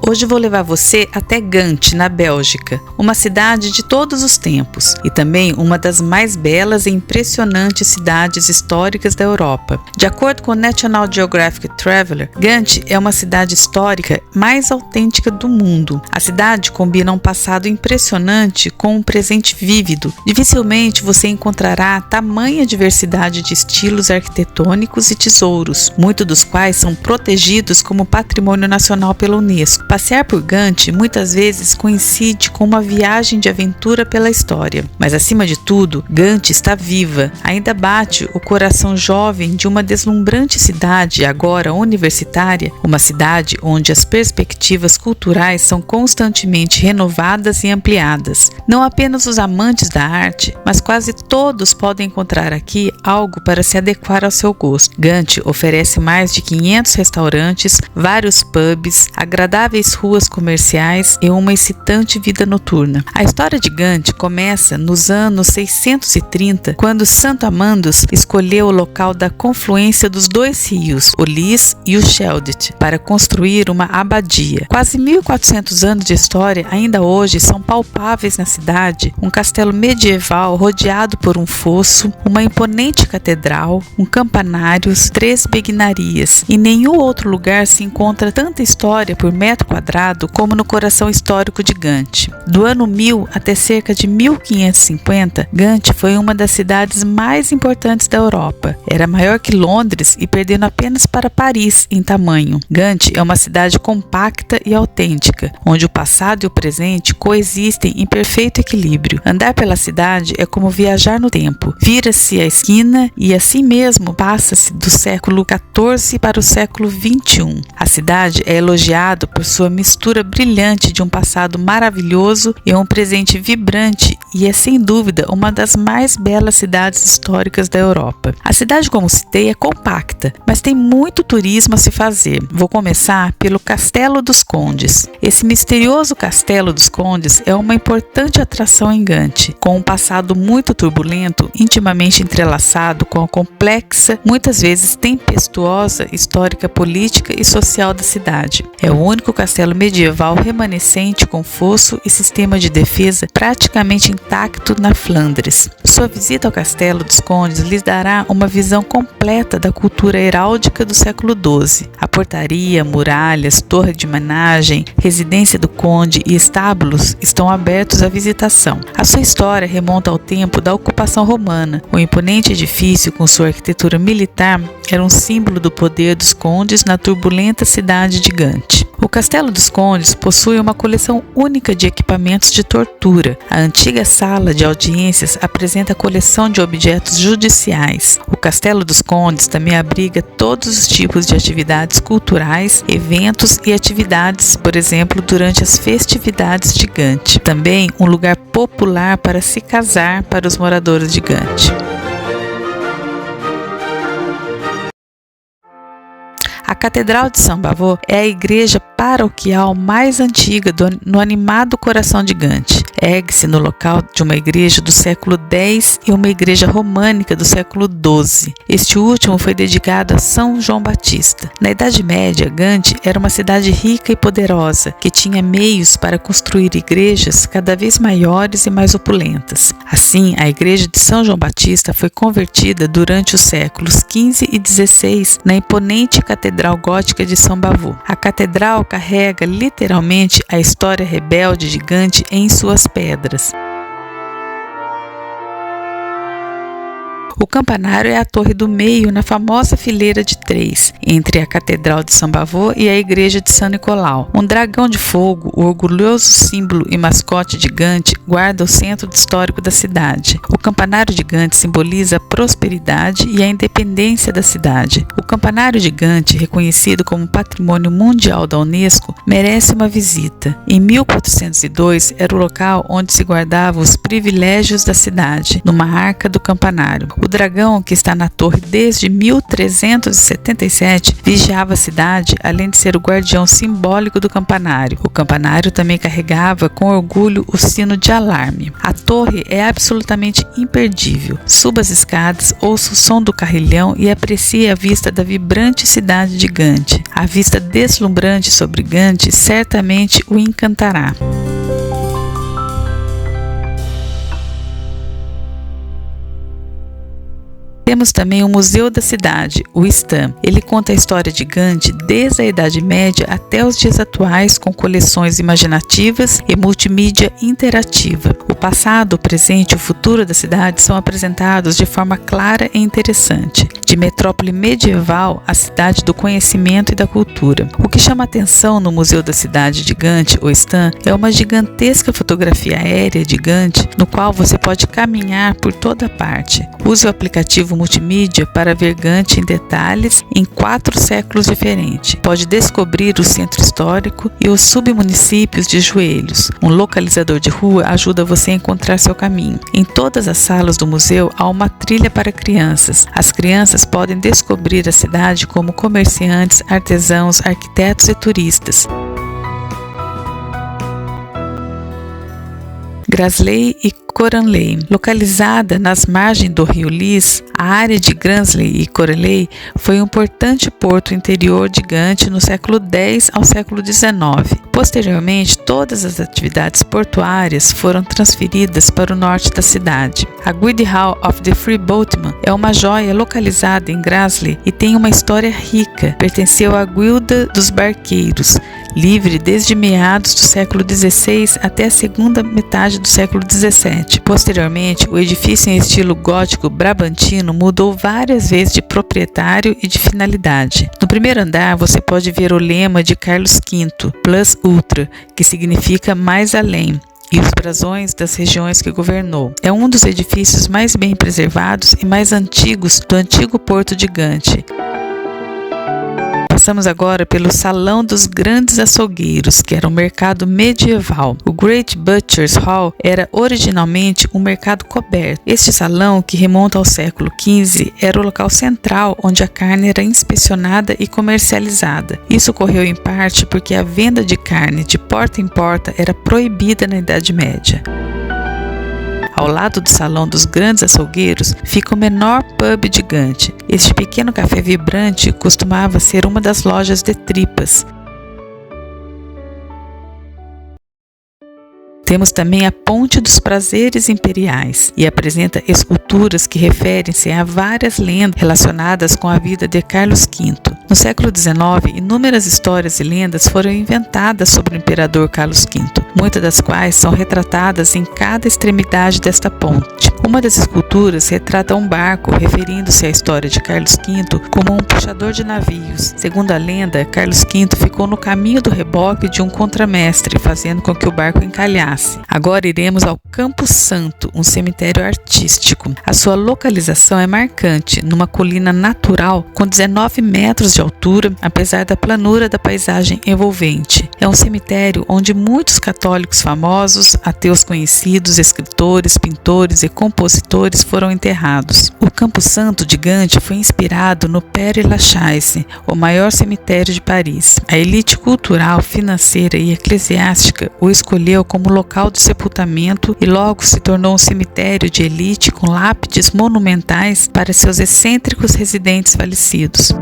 Hoje vou levar você até Gand, na Bélgica, uma cidade de todos os tempos e também uma das mais belas e impressionantes cidades históricas da Europa. De acordo com o National Geographic Traveler, Gand é uma cidade histórica mais autêntica do mundo. A cidade combina um passado impressionante com um presente vívido. Dificilmente você encontrará tamanha diversidade de estilos arquitetônicos e tesouros, muitos dos quais são protegidos como patrimônio nacional pela Unesco. Passear por Gand muitas vezes coincide com uma viagem de aventura pela história. Mas acima de tudo, Gand está viva, ainda bate o coração jovem de uma deslumbrante cidade, agora universitária, uma cidade onde as perspectivas culturais são constantemente renovadas e ampliadas. Não apenas os amantes da arte, mas quase todos podem encontrar aqui algo para se adequar ao seu gosto. Gand oferece mais de 500 restaurantes, vários pubs, agradáveis ruas comerciais e uma excitante vida noturna. A história de Gand começa nos anos 630, quando Santo Amandus escolheu o local da confluência dos dois rios, o Lys e o Scheldt, para construir uma abadia. Quase 1400 anos de história ainda hoje são palpáveis na cidade, um castelo medieval rodeado por um fosso, uma imponente catedral, um campanário, 3 beguinarias. Em nenhum outro lugar se encontra tanta história por metro quadrado como no coração histórico de Gand. Do ano 1000 até cerca de 1550, Gand foi uma das cidades mais importantes da Europa. Era maior que Londres e perdendo apenas para Paris em tamanho. Gand é uma cidade compacta e autêntica, onde o passado e o presente coexistem em perfeito equilíbrio. Andar pela cidade é como viajar no tempo. Vira-se a esquina e assim mesmo passa-se do século XIV para o século XXI. A cidade é elogiada por sua mistura brilhante de um passado maravilhoso e um presente vibrante e é sem dúvida uma das mais belas cidades históricas da Europa. A cidade, como citei, é compacta, mas tem muito turismo a se fazer. Vou começar pelo Castelo dos Condes. Esse misterioso Castelo dos Condes é uma importante atração em Gand, com um passado muito turbulento, intimamente entrelaçado com a complexa, muitas vezes tempestuosa histórica, política e social da cidade. É o único castelo medieval remanescente com fosso e sistema de defesa praticamente intacto na Flandres. Sua visita ao Castelo dos Condes lhes dará uma visão completa da cultura heráldica do século XII. A portaria, muralhas, torre de homenagem, residência do conde e estábulos estão abertos à visitação. A sua história remonta ao tempo da ocupação romana. O imponente edifício, com sua arquitetura militar, era um símbolo do poder dos condes na turbulenta cidade de Gand. O Castelo dos Condes possui uma coleção única de equipamentos de tortura. A antiga sala de audiências apresenta a coleção de objetos judiciais. O Castelo dos Condes também abriga todos os tipos de atividades culturais, eventos e atividades, por exemplo, durante as festividades de Gand. Também um lugar popular para se casar para os moradores de Gand. A Catedral de Saint-Bavoux é a igreja paroquial mais antiga no animado coração de Gand. Ergue-se no local de uma igreja do século X e uma igreja românica do século XII. Este último foi dedicado a São João Batista. Na Idade Média, Gand era uma cidade rica e poderosa, que tinha meios para construir igrejas cada vez maiores e mais opulentas. Assim, a igreja de São João Batista foi convertida durante os séculos XV e XVI na imponente Catedral Gótica de Saint-Bavoux. A catedral carrega literalmente a história rebelde de Gand em suas pedras. O campanário é a torre do meio na famosa fileira de 3, entre a Catedral de Saint-Bavoux e a Igreja de São Nicolau. Um dragão de fogo, o orgulhoso símbolo e mascote de Gand, guarda o centro histórico da cidade. O campanário de Gand simboliza a prosperidade e a independência da cidade. O campanário de Gand, reconhecido como Patrimônio Mundial da Unesco, merece uma visita. Em 1402, era o local onde se guardavam os privilégios da cidade, numa arca do campanário. O dragão, que está na torre desde 1377, vigiava a cidade, além de ser o guardião simbólico do campanário. O campanário também carregava com orgulho o sino de alarme. A torre é absolutamente imperdível. Suba as escadas, ouça o som do carrilhão e aprecie a vista da vibrante cidade de Gante. A vista deslumbrante sobre Gante certamente o encantará. Temos também o Museu da Cidade, o Stan. Ele conta a história de Gante desde a Idade Média até os dias atuais, com coleções imaginativas e multimídia interativa. O passado, o presente e o futuro da cidade são apresentados de forma clara e interessante. De metrópole medieval à cidade do conhecimento e da cultura. O que chama atenção no Museu da Cidade de Gante, o Stan, é uma gigantesca fotografia aérea de Gante, no qual você pode caminhar por toda parte. Use o aplicativo multimídia para ver Gante em detalhes em 4 séculos diferentes. Pode descobrir o centro histórico e os submunicípios de Joelhos. Um localizador de rua ajuda você a encontrar seu caminho. Em todas as salas do museu há uma trilha para crianças. As crianças podem descobrir a cidade como comerciantes, artesãos, arquitetos e turistas. Grassley e Coranley. Localizada nas margens do rio Lys, a área de Grassley e Coranley foi um importante porto interior de Gante no século X ao século XIX. Posteriormente, todas as atividades portuárias foram transferidas para o norte da cidade. A Guild Hall of the Freeboatmen é uma joia localizada em Grassley e tem uma história rica. Pertenceu à Guilda dos Barqueiros, livre desde meados do século XVI até a segunda metade do século XVII. Posteriormente, o edifício em estilo gótico brabantino mudou várias vezes de proprietário e de finalidade. No primeiro andar, você pode ver o lema de Carlos V, Plus Ultra, que significa mais além, e os brasões das regiões que governou. É um dos edifícios mais bem preservados e mais antigos do antigo porto de Gante. Passamos agora pelo Salão dos Grandes Açougueiros, que era um mercado medieval. O Great Butchers Hall era originalmente um mercado coberto. Este salão, que remonta ao século XV, era o local central onde a carne era inspecionada e comercializada. Isso ocorreu em parte porque a venda de carne de porta em porta era proibida na Idade Média. Ao lado do Salão dos Grandes Açougueiros fica o menor pub de Gante. Este pequeno café vibrante costumava ser uma das lojas de tripas. Temos também a Ponte dos Prazeres Imperiais e apresenta esculturas que referem-se a várias lendas relacionadas com a vida de Carlos V. No século XIX, inúmeras histórias e lendas foram inventadas sobre o imperador Carlos V, muitas das quais são retratadas em cada extremidade desta ponte. Uma das esculturas retrata um barco, referindo-se à história de Carlos V como um puxador de navios. Segundo a lenda, Carlos V ficou no caminho do reboque de um contramestre, fazendo com que o barco encalhasse. Agora iremos ao Campo Santo, um cemitério artístico. A sua localização é marcante, numa colina natural com 19 metros de altura, apesar da planura da paisagem envolvente. É um cemitério onde muitos católicos famosos, ateus conhecidos, escritores, pintores e compositores foram enterrados. O Campo Santo de Gante foi inspirado no Père Lachaise, o maior cemitério de Paris. A elite cultural, financeira e eclesiástica o escolheu como local de sepultamento e logo se tornou um cemitério de elite com lápides monumentais para seus excêntricos residentes falecidos.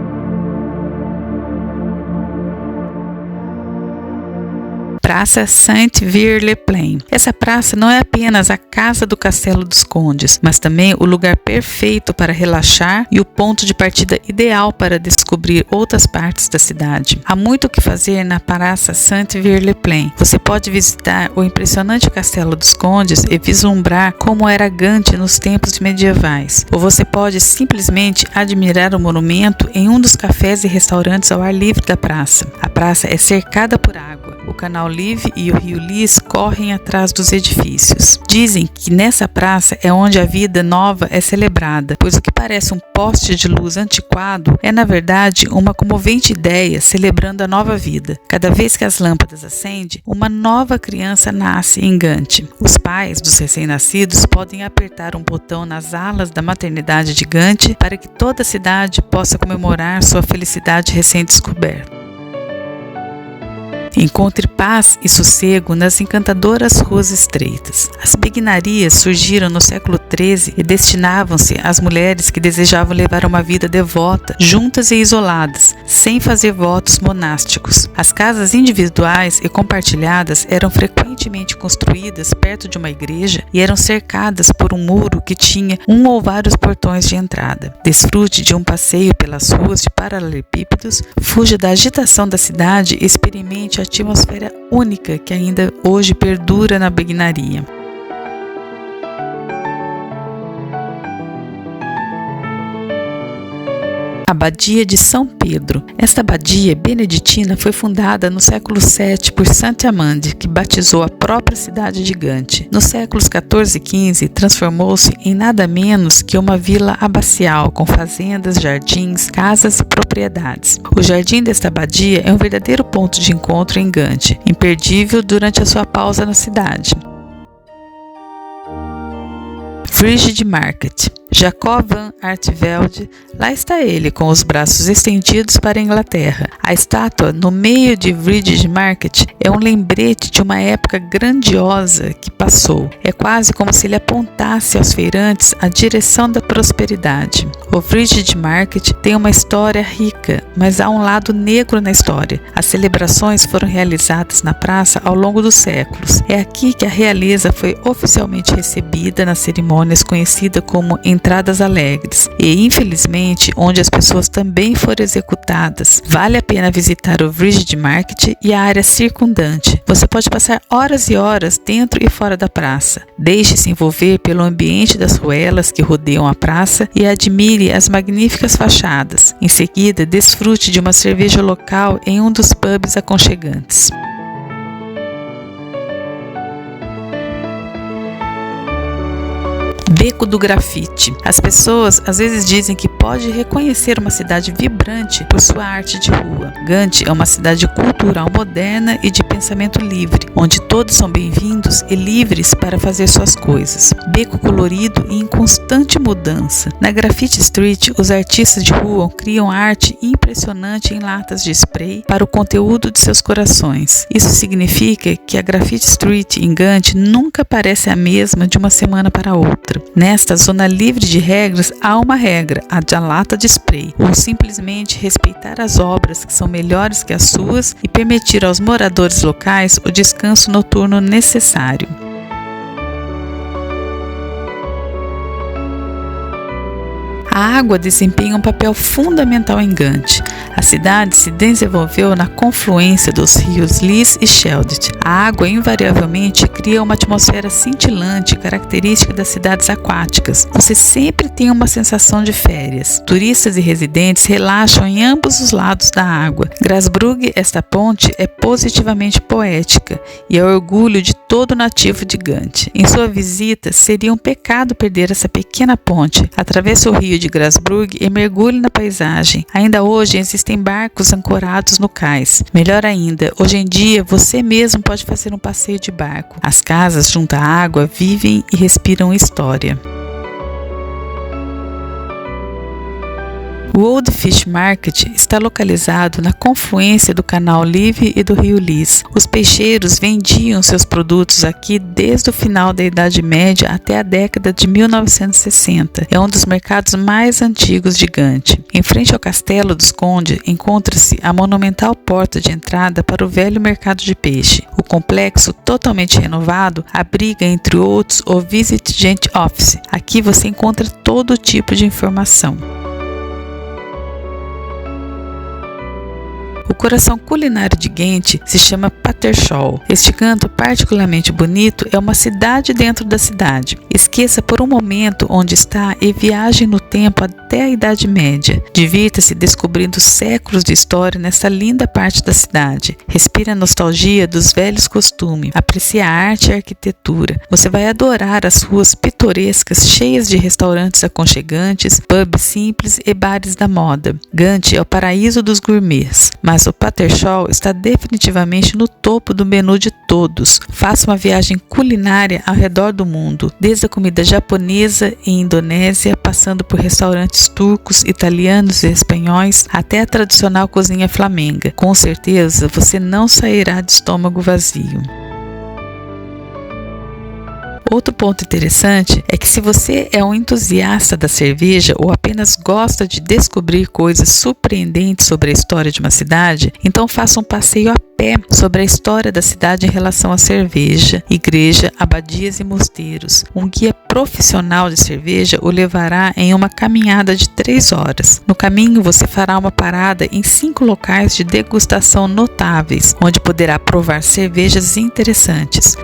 Praça Saint-Vire-le-Plain. Essa praça não é apenas a casa do Castelo dos Condes, mas também o lugar perfeito para relaxar e o ponto de partida ideal para descobrir outras partes da cidade. Há muito o que fazer na Praça Saint-Vire-le-Plain. Você pode visitar o impressionante Castelo dos Condes e vislumbrar como era Gante nos tempos medievais. Ou você pode simplesmente admirar o monumento em um dos cafés e restaurantes ao ar livre da praça. A praça é cercada por água. O canal Livre e o rio Lis correm atrás dos edifícios. Dizem que nessa praça é onde a vida nova é celebrada, pois o que parece um poste de luz antiquado é, na verdade, uma comovente ideia celebrando a nova vida. Cada vez que as lâmpadas acendem, uma nova criança nasce em Gante. Os pais dos recém-nascidos podem apertar um botão nas alas da maternidade de Gante para que toda a cidade possa comemorar sua felicidade recém-descoberta. Encontre paz e sossego nas encantadoras ruas estreitas. As beguinarias surgiram no século XIII e destinavam-se às mulheres que desejavam levar uma vida devota, juntas e isoladas, sem fazer votos monásticos. As casas individuais e compartilhadas eram frequentemente construídas perto de uma igreja e eram cercadas por um muro que tinha um ou vários portões de entrada. Desfrute de um passeio pelas ruas de paralelepípedos, fuja da agitação da cidade e experimente a atmosfera única que ainda hoje perdura na beguinaria. Abadia de São Pedro. Esta abadia beneditina foi fundada no século VII por Saint-Amand, que batizou a própria cidade de Gante. Nos séculos XIV e XV, transformou-se em nada menos que uma vila abacial, com fazendas, jardins, casas e propriedades. O jardim desta abadia é um verdadeiro ponto de encontro em Gante, imperdível durante a sua pausa na cidade. Vrije Market. Jacob van Artevelde, lá está ele, com os braços estendidos para a Inglaterra. A estátua no meio de Vrije Market é um lembrete de uma época grandiosa que passou. É quase como se ele apontasse aos feirantes a direção da prosperidade. O Vrije Market tem uma história rica, mas há um lado negro na história. As celebrações foram realizadas na praça ao longo dos séculos. É aqui que a realeza foi oficialmente recebida nas cerimônias conhecidas como Entradas Alegres e, infelizmente, onde as pessoas também foram executadas. Vale a pena visitar o Vrije Market e a área circundante. Você pode passar horas e horas dentro e fora da praça. Deixe-se envolver pelo ambiente das ruelas que rodeiam a praça e admire as magníficas fachadas. Em seguida, desfrute de uma cerveja local em um dos pubs aconchegantes. Beco do Grafite. As pessoas às vezes dizem que pode reconhecer uma cidade vibrante por sua arte de rua. Gante é uma cidade cultural moderna e de pensamento livre, onde todos são bem-vindos e livres para fazer suas coisas. Beco colorido e em constante mudança. Na Graffiti Street, os artistas de rua criam arte impressionante em latas de spray para o conteúdo de seus corações. Isso significa que a Graffiti Street em Gante nunca parece a mesma de uma semana para outra. Nesta zona livre de regras, há uma regra, a da lata de spray, ou simplesmente respeitar as obras que são melhores que as suas e permitir aos moradores locais o descanso noturno necessário. A água desempenha um papel fundamental em Gante. A cidade se desenvolveu na confluência dos rios Lis e Scheldt. A água invariavelmente cria uma atmosfera cintilante característica das cidades aquáticas. Você sempre tem uma sensação de férias. Turistas e residentes relaxam em ambos os lados da água. Grasbrugge, esta ponte, é positivamente poética e é orgulho de todo nativo de Gante. Em sua visita, seria um pecado perder essa pequena ponte. Atravesse o rio de Grasbrugge e mergulhe na paisagem. Ainda hoje existem barcos ancorados no cais. Melhor ainda, hoje em dia você mesmo pode fazer um passeio de barco. As casas junto à água vivem e respiram história. O Old Fish Market está localizado na confluência do Canal Livre e do Rio Lis. Os peixeiros vendiam seus produtos aqui desde o final da Idade Média até a década de 1960. É um dos mercados mais antigos de Gante. Em frente ao Castelo dos Conde encontra-se a monumental porta de entrada para o velho mercado de peixe. O complexo, totalmente renovado, abriga, entre outros, o Visit Gent Office. Aqui você encontra todo tipo de informação. O coração culinário de Ghent se chama Patershol. Este canto particularmente bonito é uma cidade dentro da cidade. Esqueça por um momento onde está e viaje no tempo até a Idade Média. Divirta-se descobrindo séculos de história nessa linda parte da cidade. Respire a nostalgia dos velhos costumes. Aprecie a arte e a arquitetura. Você vai adorar as ruas pitorescas cheias de restaurantes aconchegantes, pubs simples e bares da moda. Ghent é o paraíso dos gourmets, mas o Patershol está definitivamente no topo do menu de todos. Faça uma viagem culinária ao redor do mundo, desde a comida japonesa e indonésia, passando por restaurantes turcos, italianos e espanhóis, até a tradicional cozinha flamenga. Com certeza, você não sairá de estômago vazio. Outro ponto interessante é que se você é um entusiasta da cerveja ou apenas gosta de descobrir coisas surpreendentes sobre a história de uma cidade, então faça um passeio a pé sobre a história da cidade em relação à cerveja, igreja, abadias e mosteiros. Um guia profissional de cerveja o levará em uma caminhada de 3 horas. No caminho, você fará uma parada em 5 locais de degustação notáveis, onde poderá provar cervejas interessantes.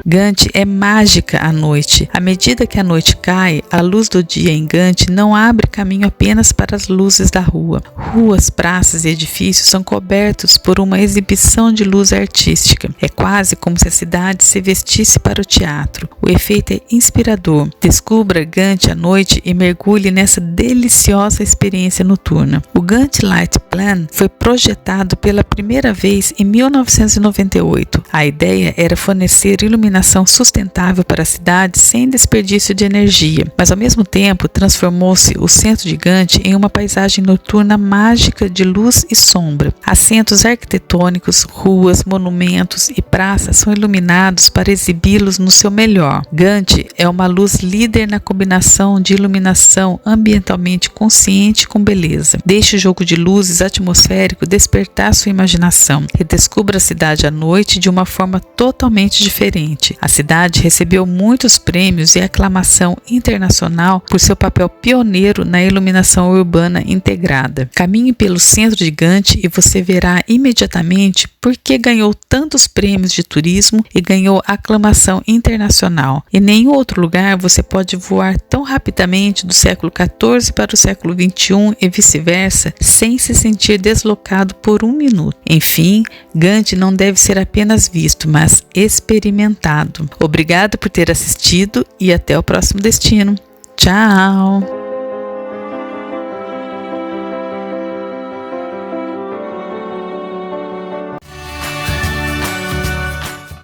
Ghent é mágica à noite. À medida que a noite cai, a luz do dia em Ghent não abre caminho apenas para as luzes da rua. Ruas, praças e edifícios são cobertos por uma exibição de luz artística. É quase como se a cidade se vestisse para o teatro. O efeito é inspirador. Descubra Ghent à noite e mergulhe nessa deliciosa experiência noturna. O Ghent Light Plan foi projetado pela primeira vez em 1998. A ideia era fornecer iluminação sustentável para a cidade sem desperdício de energia, mas ao mesmo tempo transformou-se o centro de Ghent em uma paisagem noturna mágica de luz e sombra. Assentos arquitetônicos, ruas, monumentos e praças são iluminados para exibi-los no seu melhor. Ghent é uma luz líder na combinação de iluminação ambientalmente consciente com beleza. Deixe o jogo de luzes atmosférico despertar sua imaginação e descubra a cidade à noite de uma forma totalmente diferente. A cidade recebeu muitos prêmios e aclamação internacional por seu papel pioneiro na iluminação urbana integrada. Caminhe pelo centro de Ghent e você verá imediatamente por que ganhou tantos prêmios de turismo e ganhou aclamação internacional. Em nenhum outro lugar você pode voar tão rapidamente do século XIV para o século XXI e vice-versa, sem se sentir deslocado por um minuto. Enfim, Ghent não deve ser apenas visto, mas experimentado. Obrigado por ter assistido e até o próximo destino. Tchau!